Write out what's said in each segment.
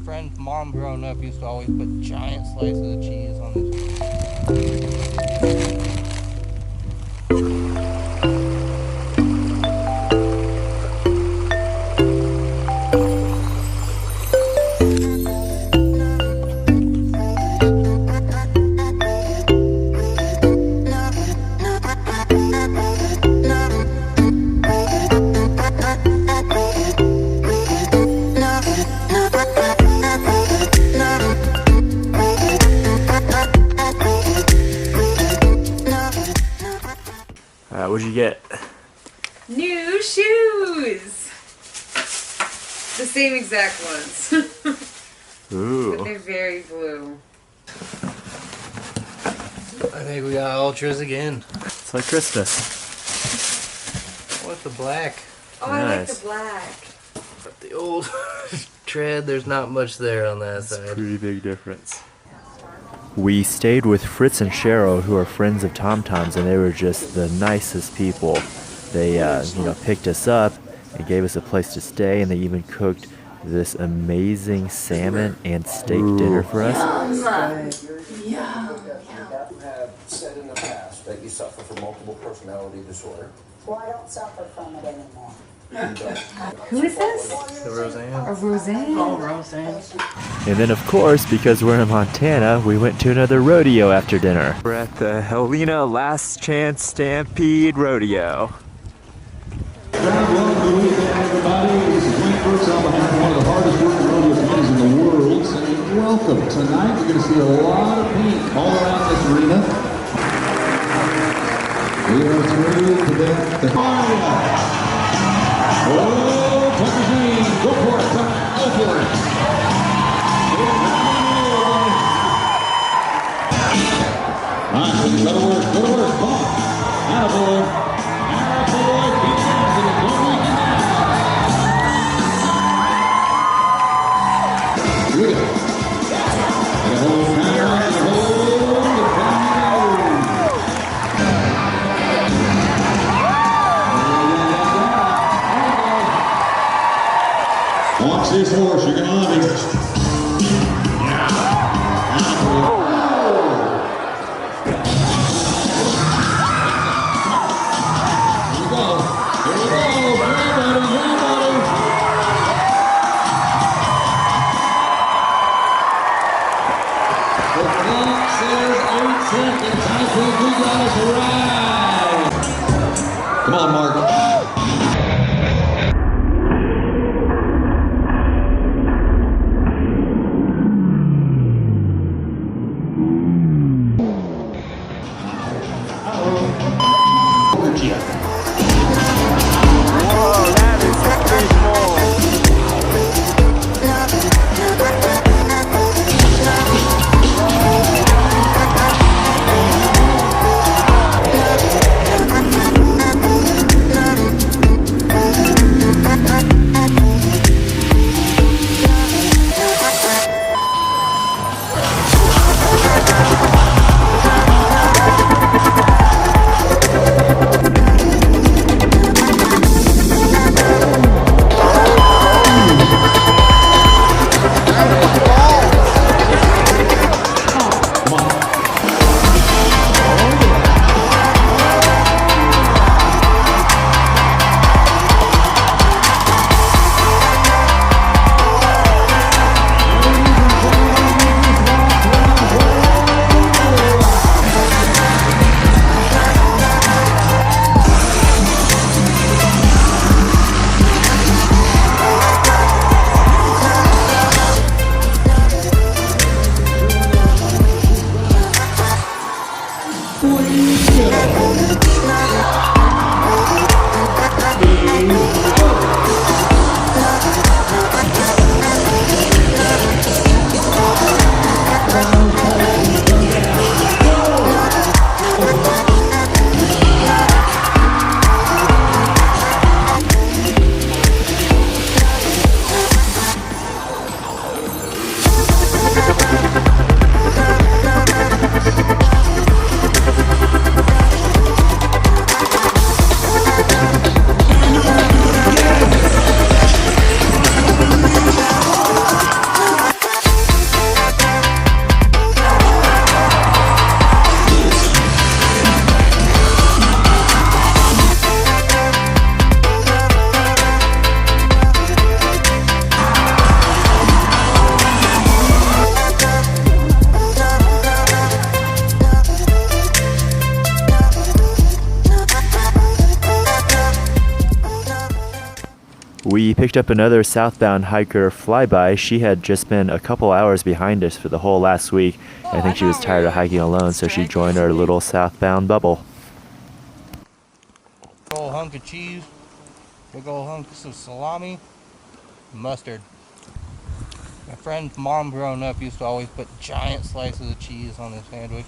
friend's mom growing up used to always put giant slices of cheese on this. What'd you get? New shoes! The same exact ones. Ooh. But they're very blue. I think we got ultras again. It's like Christmas. What, the black? Oh, I like Nice. the black. But the old tread, there's not much there on that It's a side. pretty big difference. We stayed with Fritz and Cheryl, who are friends of Tom Tom's, and they were just the nicest people. They, picked us up and gave us a place to stay, and they even cooked this amazing salmon and steak dinner for us. You have said in the past that you suffer from multiple personality disorder. Well, I don't suffer from it anymore. Who is this? The Roseanne. A Roseanne? Oh, Roseanne. And then, of course, because we're in Montana, we went to another rodeo after dinner. We're at the Helena Last Chance Stampede Rodeo. Welcome to the weekend, everybody. This is Wayne Brooks on behalf of one of the hardest working rodeo committees in the world saying welcome. Tonight you're going to see a lot of paint all around this arena. We are thrilled to death to oh, Tucker Green, go for it, Tucker, go for it. All right, go to work, come on. Attaboy. Attaboy, keep dancing, it's one weekend now. Here we go. And hold down, and hold, and down. Watch this horse, you're gonna love him. Come on, Mark. We picked up another southbound hiker flyby. She had just been a couple hours behind us for the whole last week. I think she was tired of hiking alone, so she joined our little southbound bubble. Big old hunk of cheese, big old hunks of salami, mustard. My friend's mom growing up used to always put giant slices of cheese on the sandwich.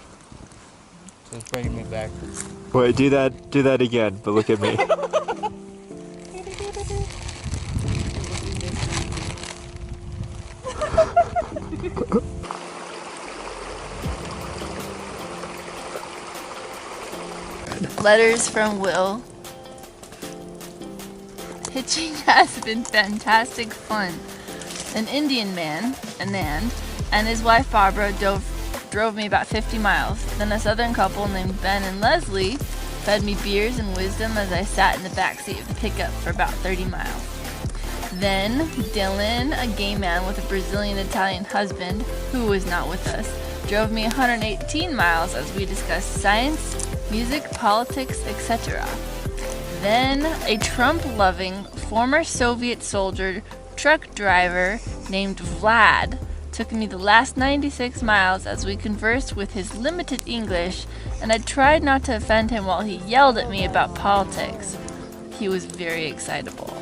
So it's bringing me back. Wait, do that again, but look at me. Letters from Will. Hitching has been fantastic fun. An Indian man, Anand, and his wife Barbara drove me about 50 miles. Then a southern couple named Ben and Leslie fed me beers and wisdom as I sat in the backseat of the pickup for about 30 miles. Then Dylan, a gay man with a Brazilian-Italian husband who was not with us, drove me 118 miles as we discussed science, music, politics, etc. Then a Trump-loving former Soviet soldier truck driver named Vlad took me the last 96 miles as we conversed with his limited English, and I tried not to offend him while he yelled at me about politics. He was very excitable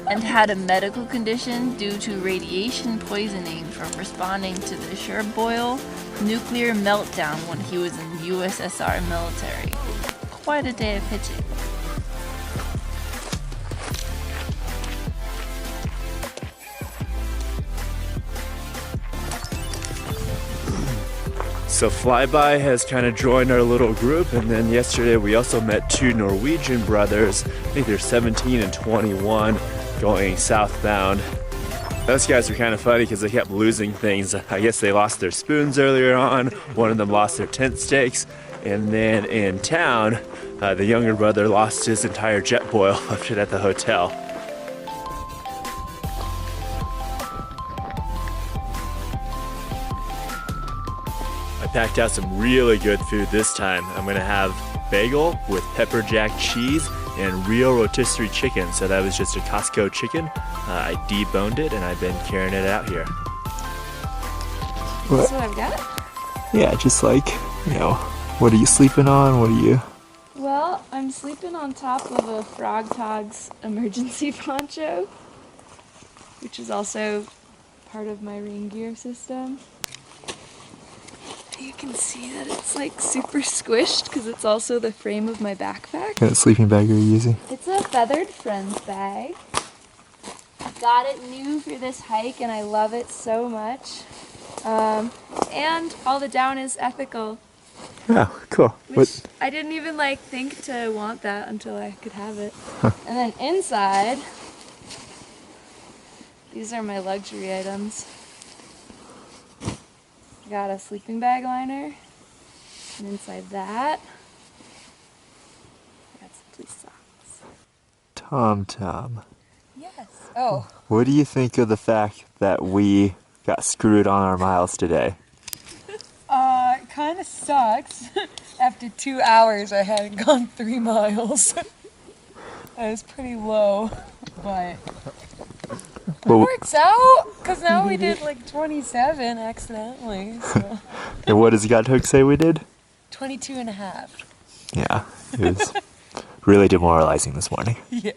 and had a medical condition due to radiation poisoning from responding to the Chernobyl nuclear meltdown when he was in the USSR military. Quite a day of hitching. So Flyby has kind of joined our little group, and then yesterday we also met two Norwegian brothers. I think they're 17 and 21, going southbound. Those guys were kind of funny because they kept losing things. I guess they lost their spoons earlier on. One of them lost their tent stakes. And then in town, the younger brother lost his entire jet boil, left it at the hotel. I packed out some really good food this time. I'm gonna have bagel with pepper jack cheese and real rotisserie chicken. So that was just a Costco chicken. I deboned it and I've been carrying it out here. That's what I've got? Yeah, just like, you know, what are you sleeping on? What are you? Well, I'm sleeping on top of a Frog Togs emergency poncho, which is also part of my rain gear system. You can see that it's like super squished because it's also the frame of my backpack. What kind of sleeping bag are you using? It's a Feathered Friends bag. I got it new for this hike and I love it so much. And all the down is ethical. Oh, cool. Which I didn't even like think to want that until I could have it. And then inside, these are my luxury items. I got a sleeping bag liner, and inside that, I got some police socks. Tom. Yes. Oh. What do you think of the fact that we got screwed on our miles today? It kind of sucks. After 2 hours, I hadn't gone 3 miles. I was pretty low, but it works out, because now we did like 27 accidentally. So. And what does Gut Hook say we did? 22 and a half. Yeah, it was really demoralizing this morning. Yeah.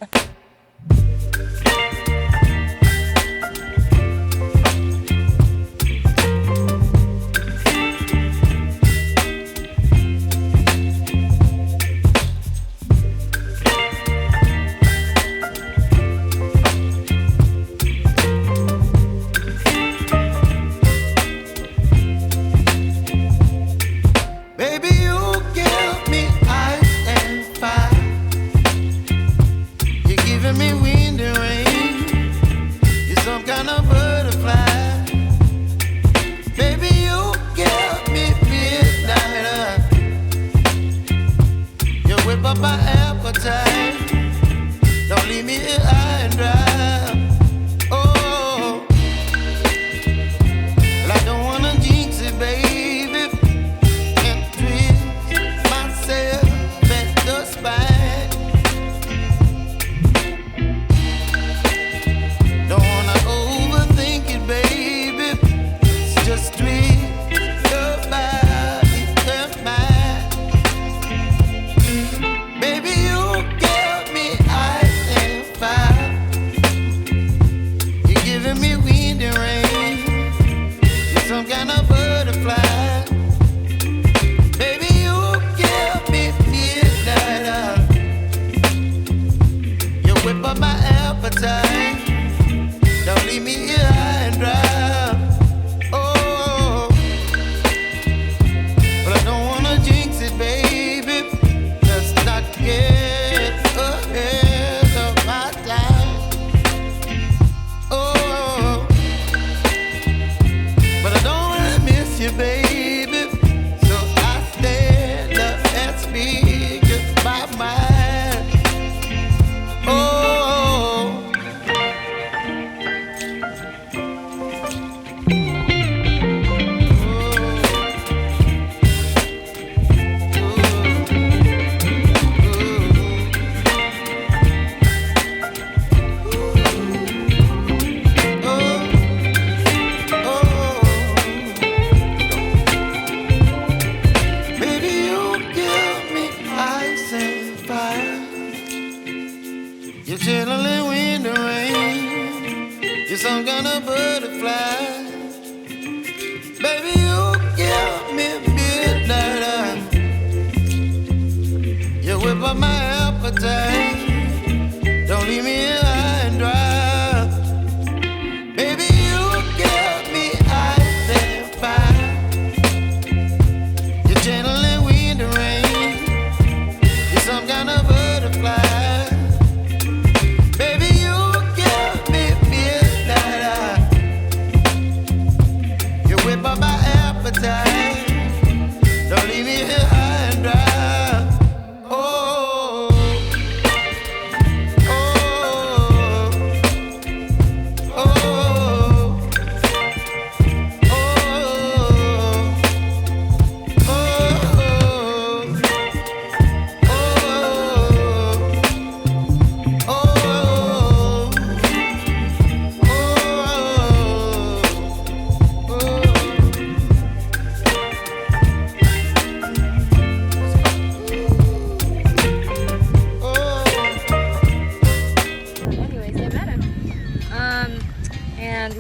Baby, you give me ice and fire. You give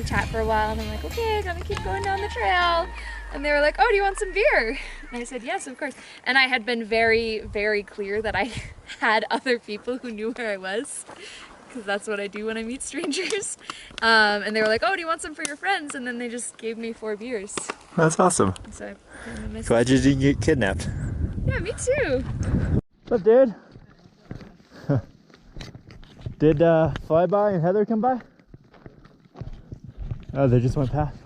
chat for a while, and I'm like, okay, gonna keep going down the trail. And they were like, oh, do you want some beer? And I said, yes, of course. And I had been very, very clear that I had other people who knew where I was, because that's what I do when I meet strangers. And they were like, oh, do you want some for your friends? And then they just gave me 4 beers. That's awesome. So I missed Glad you didn't get kidnapped. Yeah, me too. What's up, dude? Did Flyby and Heather come by? Oh, they just went past.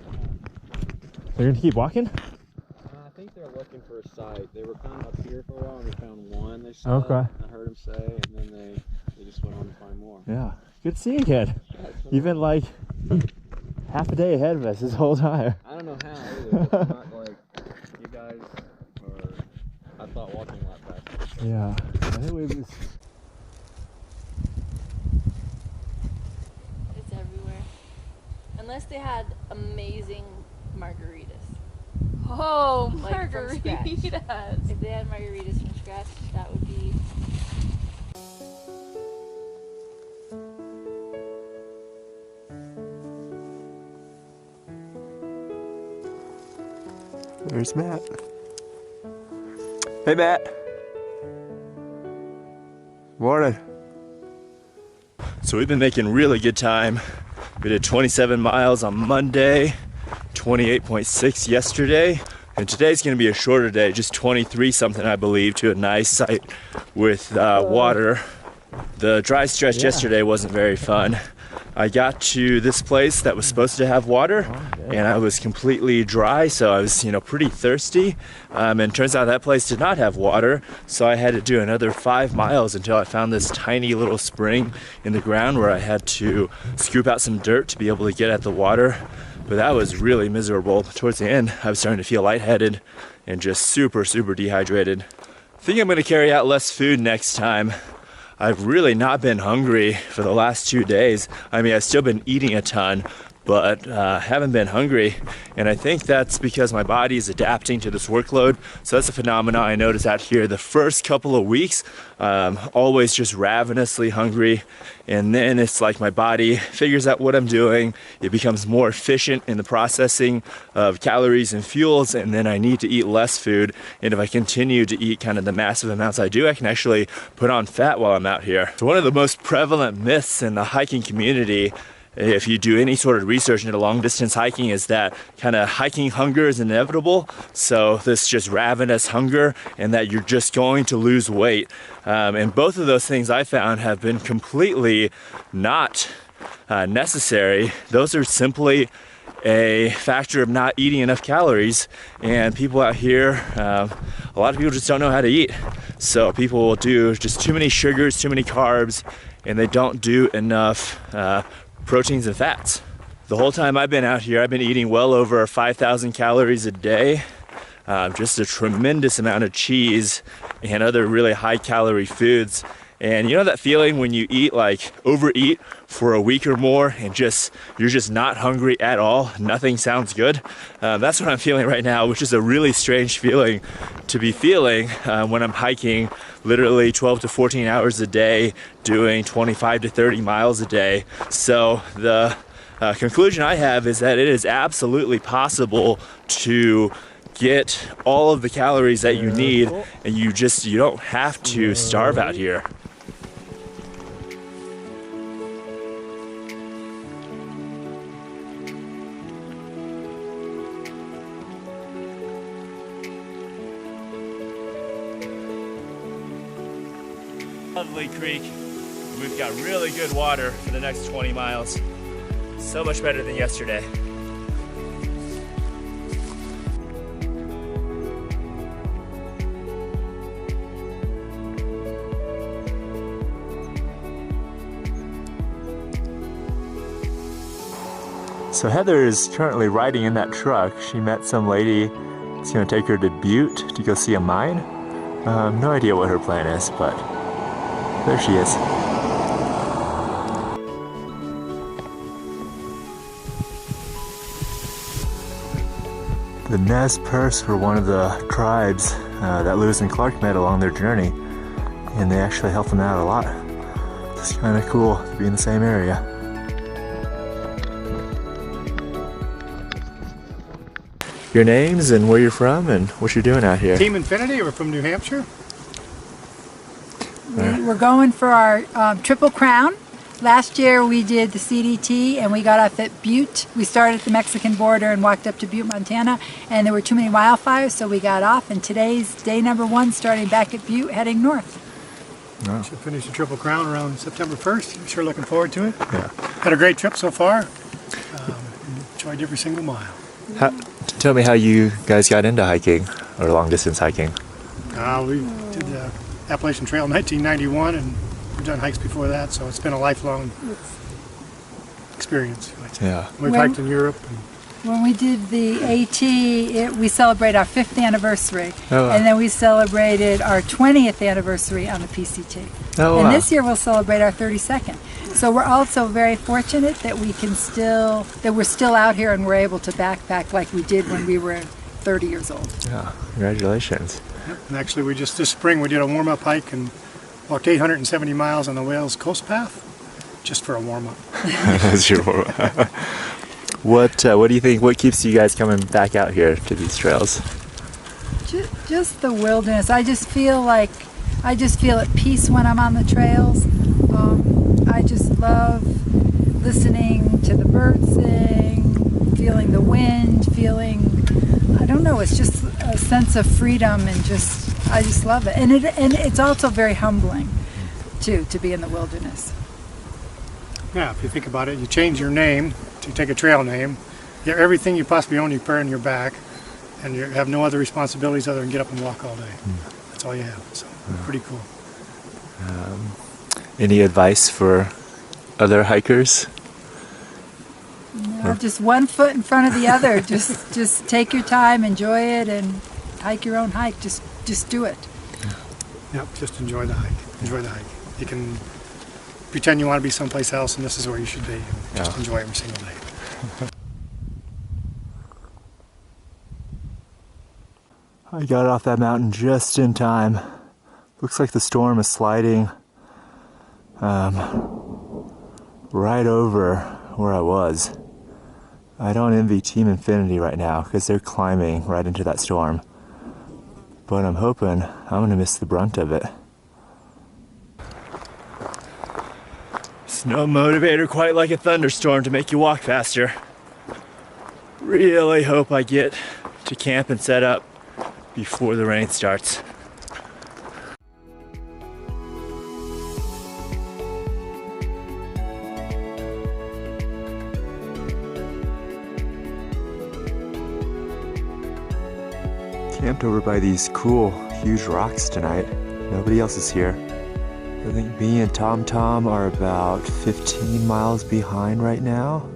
They're gonna keep walking? I think they're looking for a site. They were kind of up here for a while and they found one, they said. Okay. I heard them say, and then they just went on to find more. Yeah. Good to see you, kid. You've been like half a day ahead of us this whole time. I don't know how either. It's not like you guys or I thought walking a lot faster. Yeah. I think we was... It's everywhere. Unless they had amazing margaritas. Oh, Like from scratch. margaritas. If they had margaritas from scratch, that would be... There's Matt. Hey, Matt. Morning. So we've been making really good time. We did 27 miles on Monday, 28.6 yesterday, and today's gonna be a shorter day, just 23 something I believe, to a nice site with water. The dry stretch yesterday wasn't very fun. I got to this place that was supposed to have water, and I was completely dry, so I was, pretty thirsty. And turns out that place did not have water, so I had to do another 5 miles until I found this tiny little spring in the ground where I had to scoop out some dirt to be able to get at the water. But that was really miserable. Towards the end, I was starting to feel lightheaded and just super, super dehydrated. I think I'm gonna carry out less food next time. I've really not been hungry for the last 2 days. I mean, I've still been eating a ton, but haven't been hungry. And I think that's because my body is adapting to this workload. So that's a phenomenon I noticed out here. The first couple of weeks, always just ravenously hungry. And then it's like my body figures out what I'm doing. It becomes more efficient in the processing of calories and fuels. And then I need to eat less food. And if I continue to eat kind of the massive amounts I do, I can actually put on fat while I'm out here. So one of the most prevalent myths in the hiking community, if you do any sort of research into long distance hiking, is that kind of hiking hunger is inevitable. So this just ravenous hunger, and that you're just going to lose weight. And both of those things I found have been completely not necessary. Those are simply a factor of not eating enough calories. And people out here, a lot of people just don't know how to eat. So people will do just too many sugars, too many carbs, and they don't do enough proteins and fats. The whole time I've been out here, I've been eating well over 5,000 calories a day, just a tremendous amount of cheese and other really high calorie foods. And you know that feeling when you eat, like overeat for a week or more, and you're just not hungry at all, nothing sounds good? That's what I'm feeling right now, which is a really strange feeling to be feeling when I'm hiking literally 12 to 14 hours a day, doing 25 to 30 miles a day. So the conclusion I have is that it is absolutely possible to get all of the calories that you need, and you don't have to starve out here. Lovely creek. We've got really good water for the next 20 miles. So much better than yesterday. So Heather is currently riding in that truck. She met some lady that's gonna take her to Butte to go see a mine. No idea what her plan is, but there she is. The Nez Perce were one of the tribes that Lewis and Clark met along their journey, and they actually helped them out a lot. It's kind of cool to be in the same area. your names and where you're from and what you're doing out here. Team Infinity, we're from New Hampshire. We're going for our Triple Crown. Last year we did the CDT and we got off at Butte. We started at the Mexican border and walked up to Butte, Montana, and there were too many wildfires, so we got off, and today's day number 1, starting back at Butte, heading north. Wow. Should finish the Triple Crown around September 1st. I'm sure looking forward to it. Yeah. Had a great trip so far. Enjoyed every single mile. Tell me how you guys got into hiking or long distance hiking. We did the Appalachian Trail in 1991, and we've done hikes before that, so it's been a lifelong experience. Yeah. We've hiked in Europe. When we did the AT, we celebrate our 5th anniversary, Oh, wow. and then we celebrated our 20th anniversary on the PCT. Oh, and wow. this year we'll celebrate our 32nd. So we're also very fortunate that we're still out here and we're able to backpack like we did when we were 30 years old. Yeah, congratulations. Yep. And actually, this spring we did a warm-up hike and walked 870 miles on the Wales Coast Path, just for a warm-up. That's your warm-up. What do you think? What keeps you guys coming back out here to these trails? Just the wilderness. I just feel at peace when I'm on the trails. I just love listening to the birds sing, feeling the wind, I don't know, it's just a sense of freedom, and I just love it. And it's also very humbling too, to be in the wilderness. Yeah, if you think about it, you change your name to take a trail name. You have everything you possibly own, you put on your back, and you have no other responsibilities other than get up and walk all day. That's all you have. So pretty cool. Any advice for other hikers? No, just one foot in front of the other. just take your time, enjoy it, and hike your own hike. Just do it. Yep, just enjoy the hike. Enjoy the hike. You can pretend you want to be someplace else, and this is where you should be. Just enjoy every single day. I got off that mountain just in time. Looks like the storm is sliding right over where I was. I don't envy Team Infinity right now because they're climbing right into that storm. But I'm hoping I'm gonna miss the brunt of it. It's no motivator quite like a thunderstorm to make you walk faster. Really hope I get to camp and set up before the rain starts. Camped over by these cool, huge rocks tonight. Nobody else is here. I think me and Tom are about 15 miles behind right now.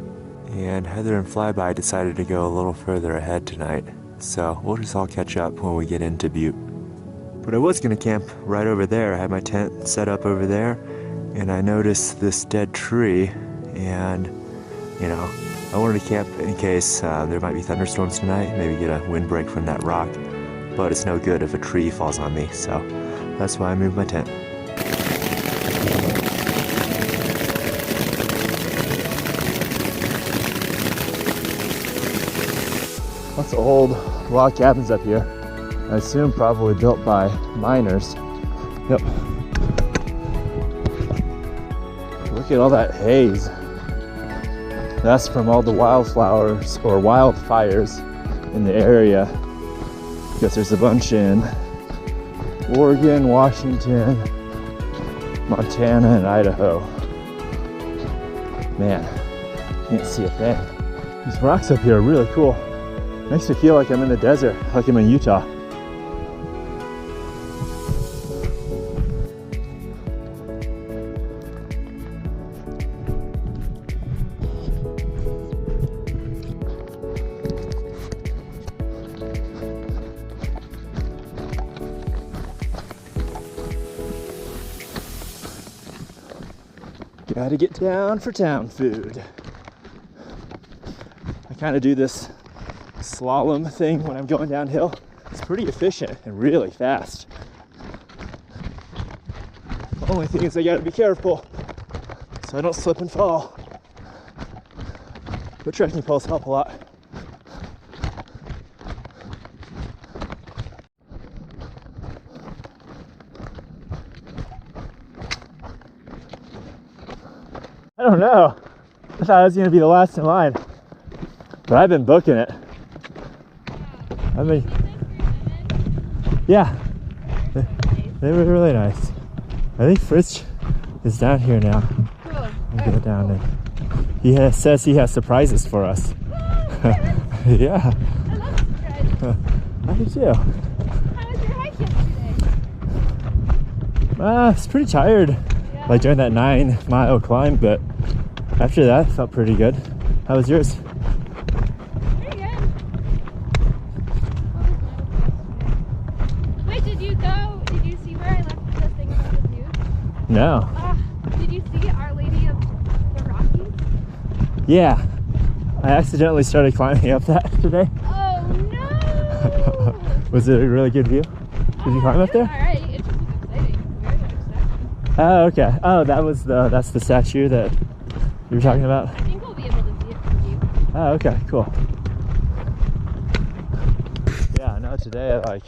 And Heather and Flyby decided to go a little further ahead tonight. So we'll just all catch up when we get into Butte. But I was gonna camp right over there. I had my tent set up over there, and I noticed this dead tree, and I wanted to camp in case there might be thunderstorms tonight, maybe get a windbreak from that rock. But it's no good if a tree falls on me, so that's why I moved my tent. Lots of old log cabins up here. I assume probably built by miners. Yep. Look at all that haze. That's from all the wildflowers or wildfires in the area. Because there's a bunch in Oregon, Washington, Montana, and Idaho. Man, can't see a thing. These rocks up here are really cool. Makes me feel like I'm in the desert, like I'm in Utah. Gotta get down for town food. I kind of do this slalom thing when I'm going downhill. It's pretty efficient and really fast. The only thing is I gotta be careful so I don't slip and fall. But trekking poles help a lot. don't know. I thought I was gonna be the last in line, but I've been booking it. I mean, yeah, they were really nice. I think Fritz is down here now. Cool. We'll go down and he says he has surprises for us. Yeah. I love surprises. I do too. How was your hike yesterday? I was pretty tired, Yeah. like during that 9-mile climb, but after that, felt pretty good. How was yours? Pretty good. Wait, did you see where I left the thing about the view? No. Did you see Our Lady of the Rockies? Yeah. I accidentally started climbing up that today. Oh no! Was it a really good view? Did you climb up there? Alright, it just was exciting. Very exciting. Oh, okay. Oh, that's the statue that you were talking about? I think we'll be able to see it from you. Oh, okay, cool. Yeah, no, today I